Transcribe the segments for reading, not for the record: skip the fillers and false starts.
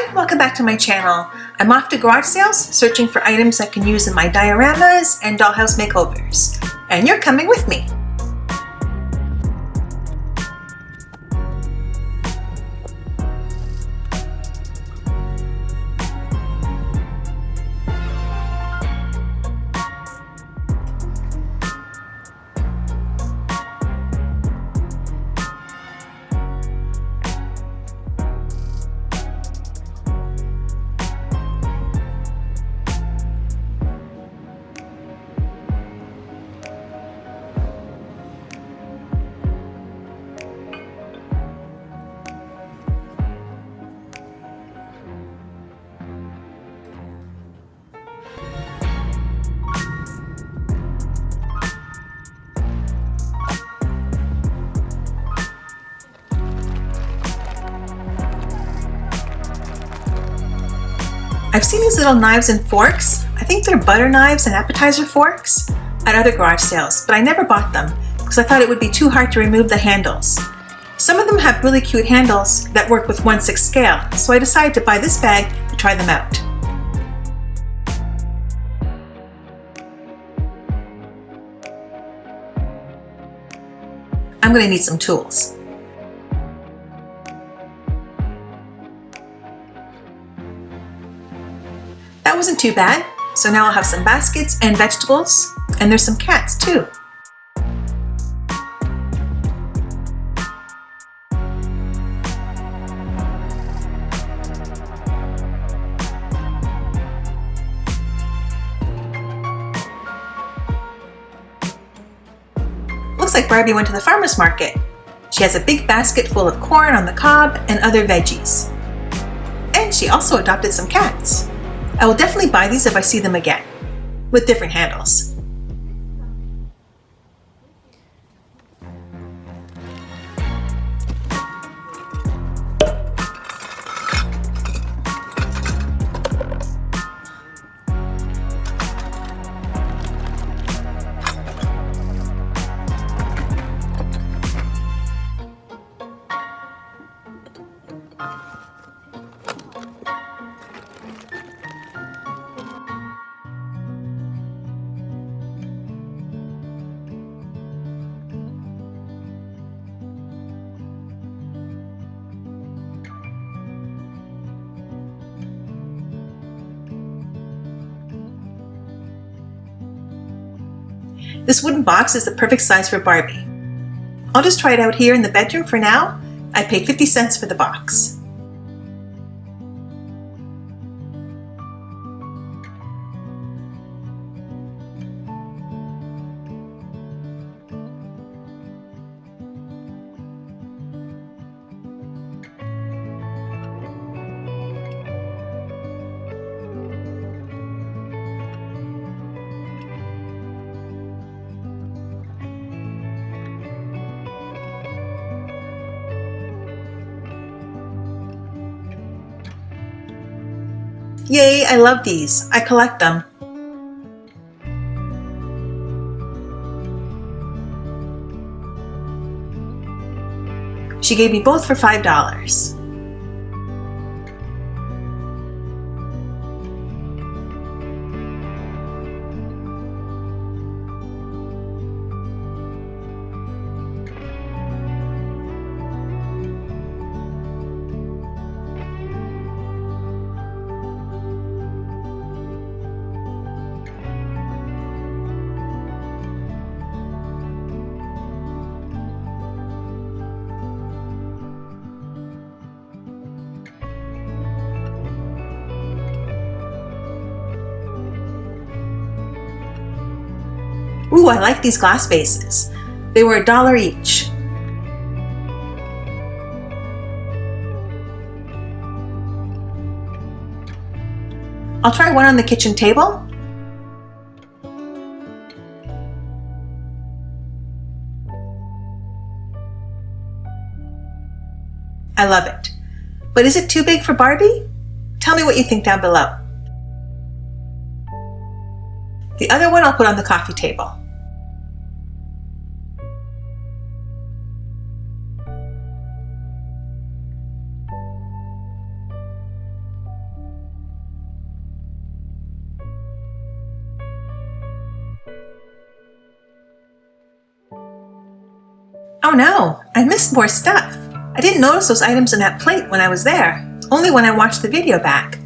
everyone, welcome back to my channel. I'm off to garage sales searching for items I can use in my dioramas and dollhouse makeovers. And you're coming with me. I've seen these little knives and forks, I think they're butter knives and appetizer forks, at other garage sales, but I never bought them because I thought it would be too hard to remove the handles. Some of them have really cute handles that work with 1/6 scale, so I decided to buy this bag to try them out. I'm going to need some tools. That wasn't too bad, so now I'll have some baskets and vegetables, and there's some cats too. Looks like Barbie went to the farmer's market. She has a big basket full of corn on the cob and other veggies. And she also adopted some cats. I will definitely buy these if I see them again, with different handles. This wooden box is the perfect size for Barbie. I'll just try it out here in the bedroom for now. I paid 50 cents for the box. Yay, I love these. I collect them. She gave me both for $5. Ooh, I like these glass vases. They were $1 each. I'll try one on the kitchen table. I love it. But is it too big for Barbie? Tell me what you think down below. The other one I'll put on the coffee table. Oh no, I missed more stuff. I didn't notice those items in that plate when I was there, only when I watched the video back.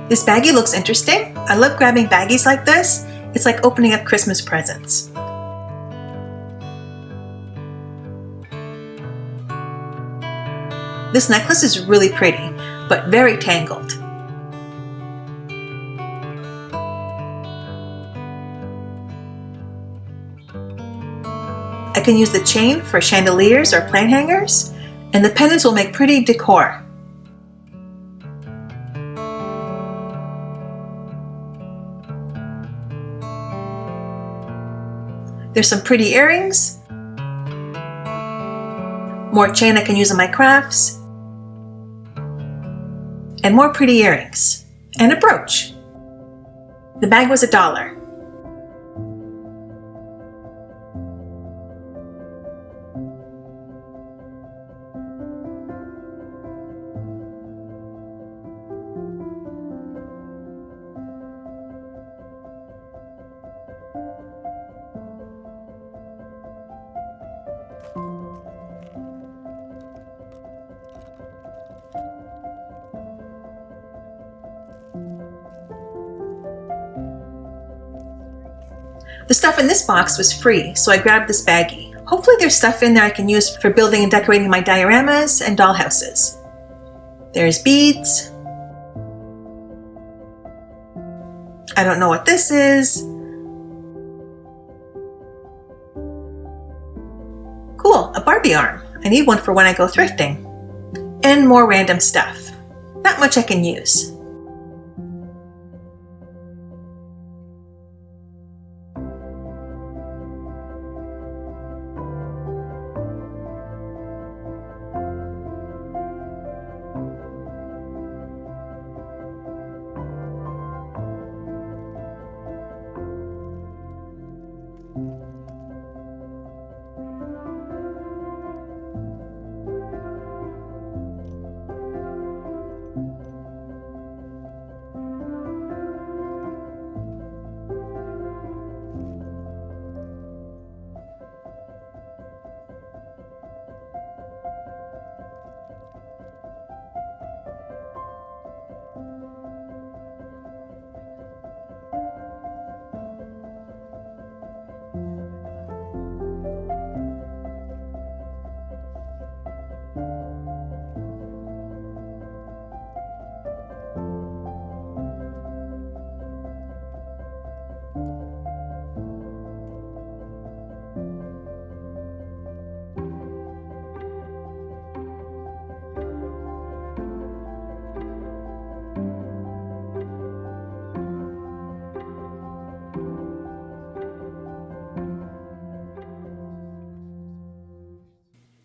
This baggie looks interesting. I love grabbing baggies like this. It's like opening up Christmas presents. This necklace is really pretty, but very tangled. I can use the chain for chandeliers or plant hangers, and the pendants will make pretty decor. There's some pretty earrings, more chain I can use in my crafts, and more pretty earrings, and a brooch. The bag was $1. The stuff in this box was free, so I grabbed this baggie. Hopefully there's stuff in there I can use for building and decorating my dioramas and dollhouses. There's beads. I don't know what this is. Cool, a Barbie arm. I need one for when I go thrifting. And more random stuff. Not much I can use.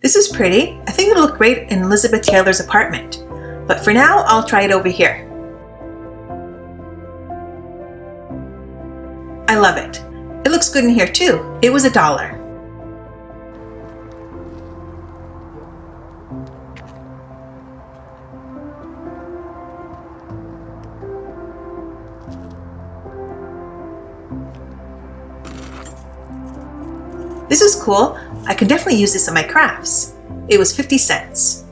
This is pretty. I think it'll look great in Elizabeth Taylor's apartment. But for now, I'll try it over here. I love it. It looks good in here too. It was $1. This is cool. I can definitely use this in my crafts. It was 50 cents.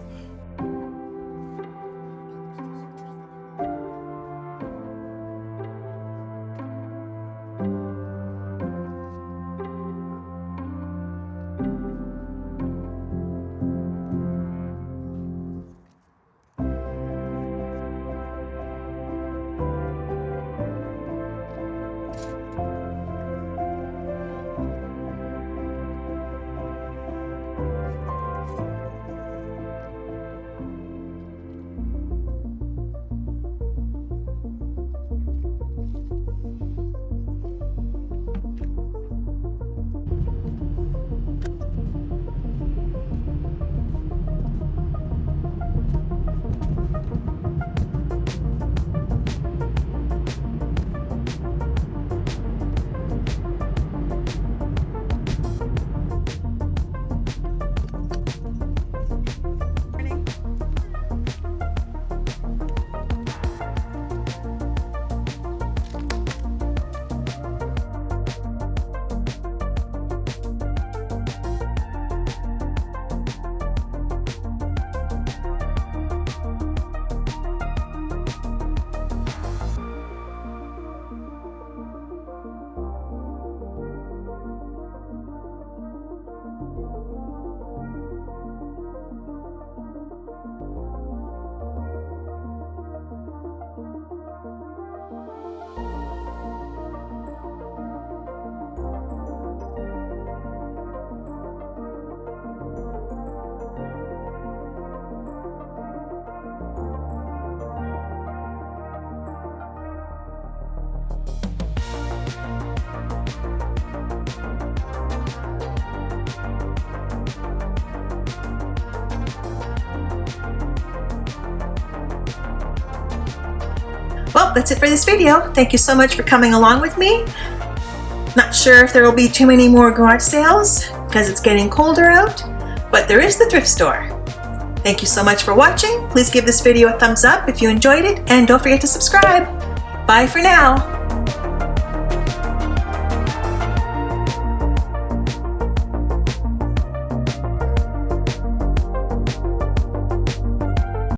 Well, that's it for this video. Thank you so much for coming along with me. Not sure if there will be too many more garage sales because it's getting colder out, but there is the thrift store. Thank you so much for watching. Please give this video a thumbs up if you enjoyed it, and don't forget to subscribe. Bye for now.